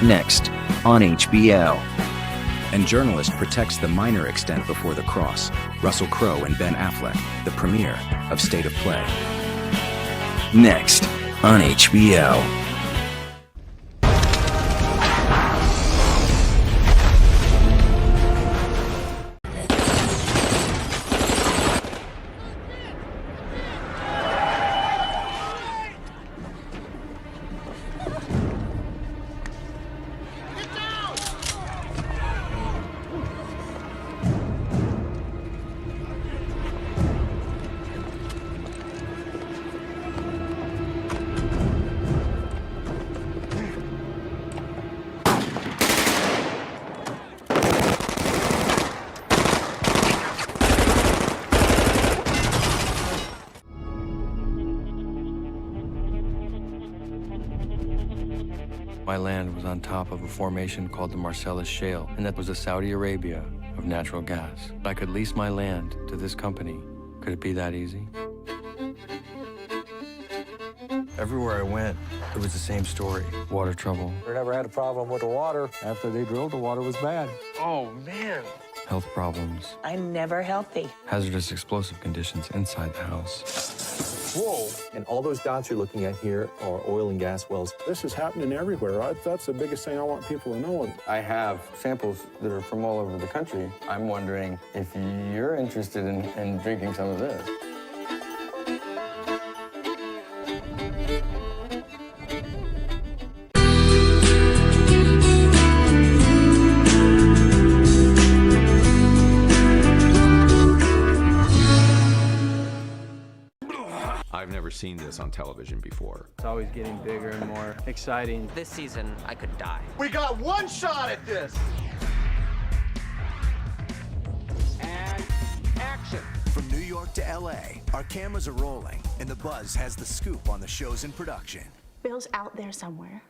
Next on HBO. And journalist protects the minor extent before the cross. Russell Crowe and Ben Affleck, the premiere of State of Play. Next on HBO. My land was on top of a formation called the Marcellus Shale, and that was the Saudi Arabia of natural gas. I could lease my land to this company. Could it be that easy? Everywhere I went, it was the same story. Water trouble. We never had a problem with the water. After they drilled, the water was bad. Oh, man. Health problems. I'm never healthy. Hazardous explosive conditions inside the house. Whoa. And all those dots you're looking at here are oil and gas wells. This is happening everywhere. That's the biggest thing I want people to know. I have samples that are from all over the country. I'm wondering if you're interested in drinking some of this. I've never seen this on television before. It's always getting bigger and more exciting. This season, I could die. We got one shot at this! And action! From New York to LA, our cameras are rolling, and The Buzz has the scoop on the shows in production. Bill's out there somewhere,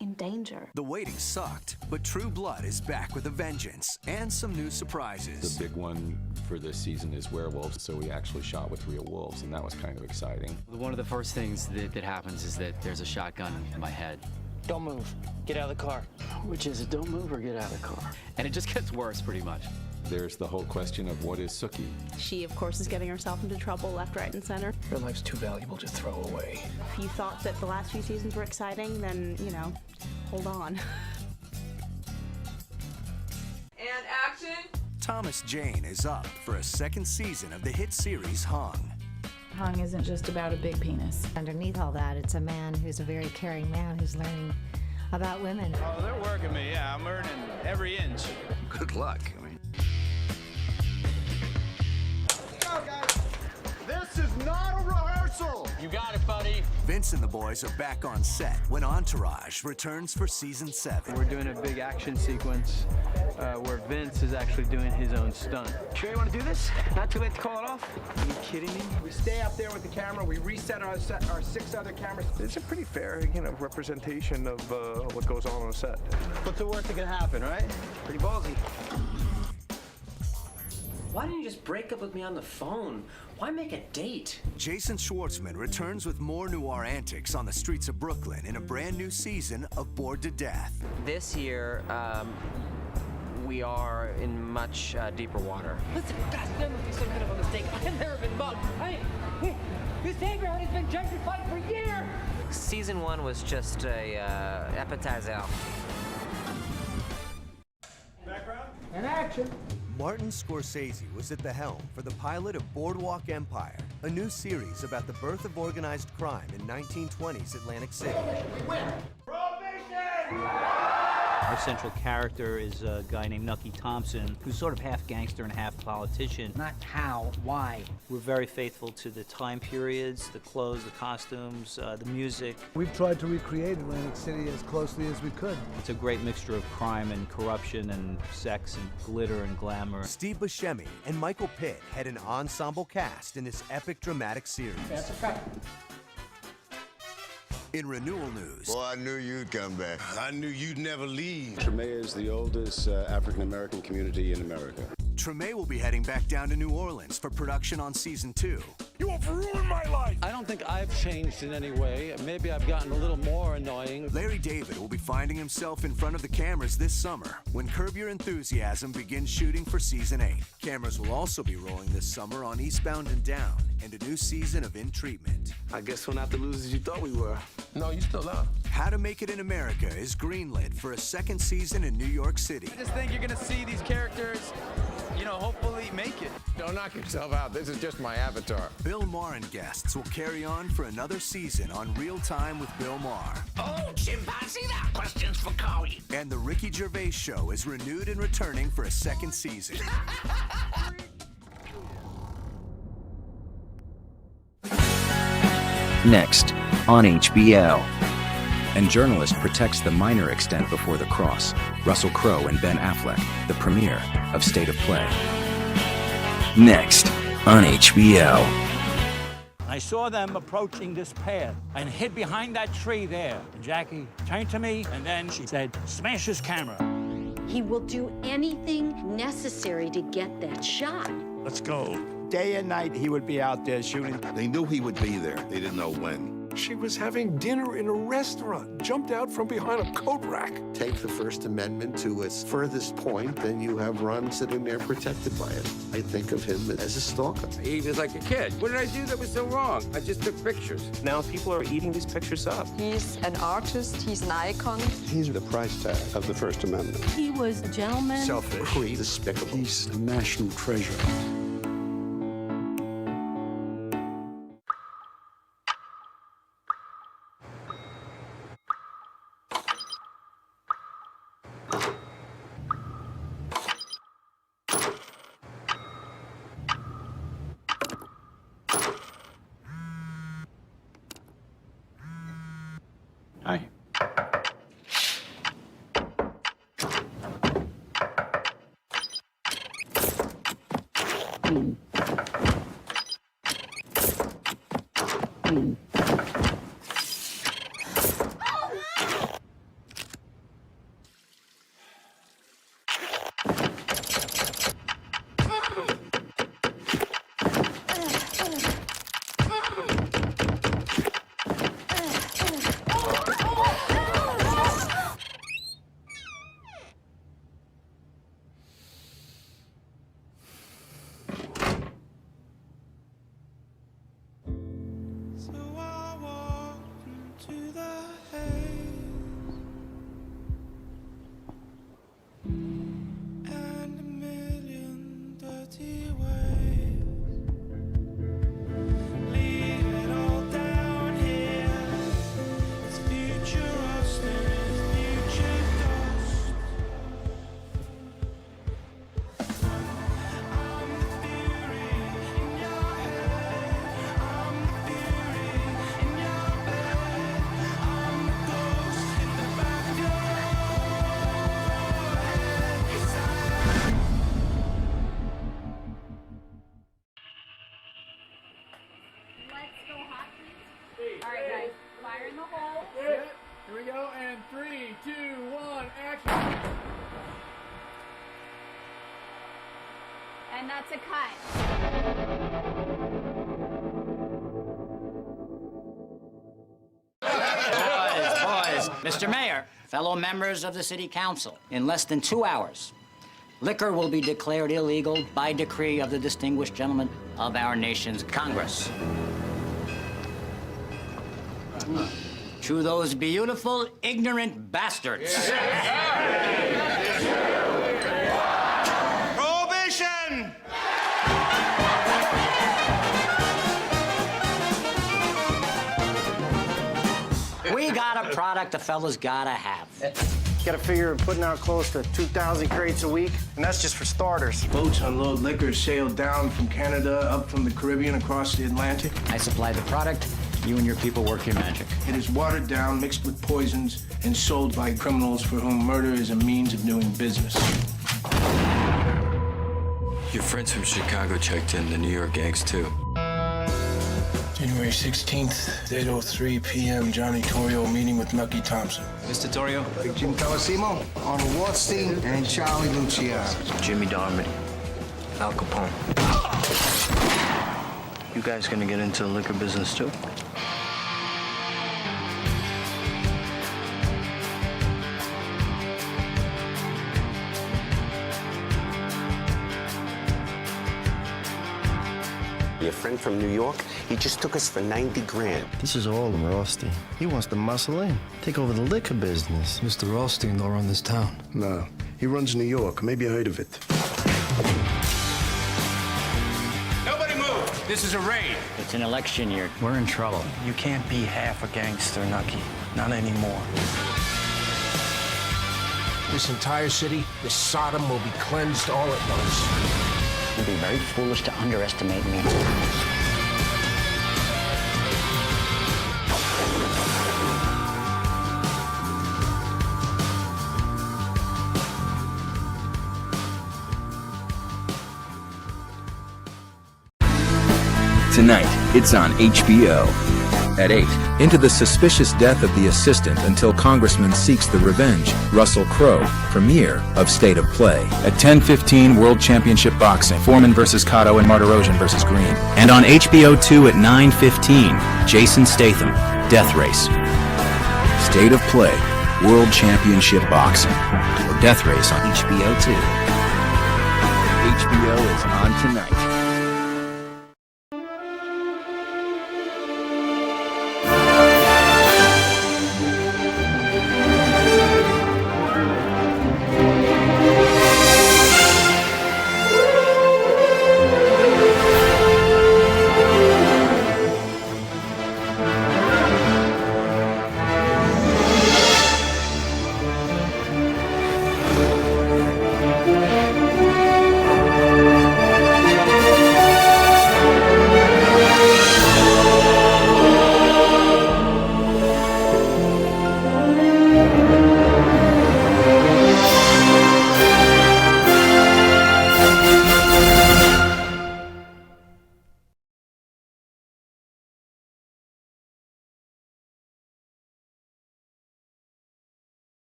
in danger. The waiting sucked, but True Blood is back with a vengeance and some new surprises. The big one for this season is werewolves, so we actually shot with real wolves, and that was kind of exciting. One of the first things that happens is that there's a shotgun in my head. Don't move. Get out of the car. Which is it? Don't move or get out of the car. And it just gets worse, pretty much. There's the whole question of what is Sookie? She, of course, is getting herself into trouble left, right, and center. Her life's too valuable to throw away. If you thought that the last few seasons were exciting, then, you know, hold on. And action! Thomas Jane is up for a second season of the hit series Hung. Hung isn't just about a big penis. Underneath all that, it's a man who's a very caring man who's learning about women. Oh, they're working me, yeah. I'm earning every inch. Good luck. I mean, Go, guys! This is not a rehearsal! You got it, buddy. Vince and the boys are back on set when Entourage returns for season 7. We're doing a big action sequence where Vince is actually doing his own stunt. Sure you want to do this? Not too late to call it off? Are you kidding me? We stay up there with the camera, we reset our 6 other cameras. It's a pretty fair, representation of what goes on a set. What's the worst that can happen, right? Pretty ballsy. Why didn't you just break up with me on the phone? Why make a date? Jason Schwartzman returns with more noir antics on the streets of Brooklyn in a brand new season of Bored to Death. This year, we are in much deeper water. Listen, guys, there must be some kind of a mistake. I've never been mugged. This neighborhood has been gentrified for years. Season 1 was just a appetizer. Background? And action! Martin Scorsese was at the helm for the pilot of Boardwalk Empire, a new series about the birth of organized crime in 1920s Atlantic City. Our central character is a guy named Nucky Thompson, who's sort of half gangster and half politician. Not how, why. We're very faithful to the time periods, the clothes, the costumes, the music. We've tried to recreate Atlantic City as closely as we could. It's a great mixture of crime and corruption and sex and glitter and glamour. Steve Buscemi and Michael Pitt had an ensemble cast in this epic dramatic series. That's a fact. In renewal news. Boy, I knew you'd come back. I knew you'd never leave. Treme is the oldest African-American community in America. Treme will be heading back down to New Orleans for production on season 2. You have ruined my life! I don't think I've changed in any way. Maybe I've gotten a little more annoying. Larry David will be finding himself in front of the cameras this summer when Curb Your Enthusiasm begins shooting for Season 8. Cameras will also be rolling this summer on Eastbound and Down and a new season of In Treatment. I guess we're not the losers you thought we were. No, you still are. How to Make It in America is greenlit for a second season in New York City. I just think you're gonna see these characters, hopefully make it. Don't knock yourself out. This is just my avatar. Bill Maher and guests will carry on for another season on Real Time with Bill Maher. Oh, chimpanzee, that question's for Cody. And The Ricky Gervais Show is renewed and returning for a second season. Next on HBO. And journalist protects the minor extent before the cross. Russell Crowe and Ben Affleck, the premiere of State of Play. Next on HBO. I saw them approaching this path and hid behind that tree there. And Jackie turned to me and then she said, "Smash his camera." He will do anything necessary to get that shot. Let's go. Day and night, he would be out there shooting. They knew he would be there. They didn't know when. She was having dinner in a restaurant, jumped out from behind a coat rack. Take the First Amendment to its furthest point, then you have Ron sitting there protected by it. I think of him as a stalker. He was like a kid. What did I do that was so wrong? I just took pictures. Now people are eating these pictures up. He's an artist, he's an icon. He's the price tag of the First Amendment. He was a gentleman. Selfish, despicable. He's a national treasure. Hi. Here we go, and 3, 2, 1, action! And that's a cut. Boys, Mr. Mayor, fellow members of the City Council, in less than 2 hours, liquor will be declared illegal by decree of the distinguished gentlemen of our nation's Congress. To those beautiful, ignorant bastards. Prohibition! We got a product the fellas gotta have. Gotta figure putting out close to 2,000 crates a week, and that's just for starters. Boats unload liquor sailed down from Canada, up from the Caribbean, across the Atlantic. I supply the product. You and your people work your magic. It is watered down, mixed with poisons, and sold by criminals for whom murder is a means of doing business. Your friends from Chicago checked in. The New York gangs, too. January 16th, 8:03 p.m., Johnny Torrio meeting with Nucky Thompson. Mr. Torrio? Big Jim Colosimo, Arnold Rothstein, and Charlie Luciano. Jimmy Darmody. Al Capone. You guys gonna get into the liquor business too? Your friend from New York, he just took us for 90 grand. This is all of Rothstein. He wants to muscle in, take over the liquor business. Mr. Rothstein don't run this town. No, he runs New York. Maybe you heard of it. Nobody move! This is a raid. It's an election year. We're in trouble. You can't be half a gangster, Nucky. Not anymore. This entire city, this Sodom, will be cleansed all at once. You'd be very foolish to underestimate me. Tonight, it's on HBO. At 8, into the suspicious death of the assistant until Congressman seeks the revenge, Russell Crowe, premiere of State of Play. At 10:15, World Championship Boxing, Foreman vs. Cotto and Martirosyan vs. Green. And on HBO 2 at 9:15, Jason Statham, Death Race. State of Play, World Championship Boxing, or Death Race on HBO 2. HBO is on tonight.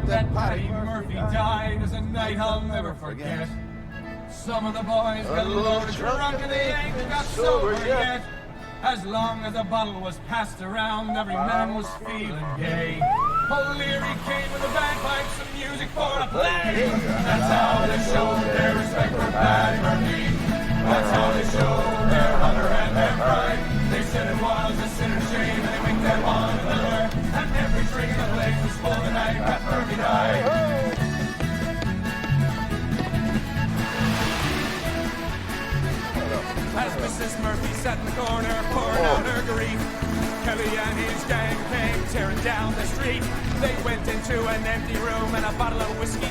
That Patty Murphy died is a night I'll never forget. Some of the boys got loaded, drunk, and they ain't got sober yet. As long as a bottle was passed around, every man was feeling gay. O'Leary came with the bagpipes and music for a play. That's how they showed their respect for Baggerty. That's how they showed their honor and their pride. They said it was a sin and shame, and they winked at one another. And every drink in the place was full the night that Murphy died. As Mrs. Murphy sat in the corner, pouring out her grief, Kelly and his gang came tearing down the street. They went into an empty room and a bottle of whiskey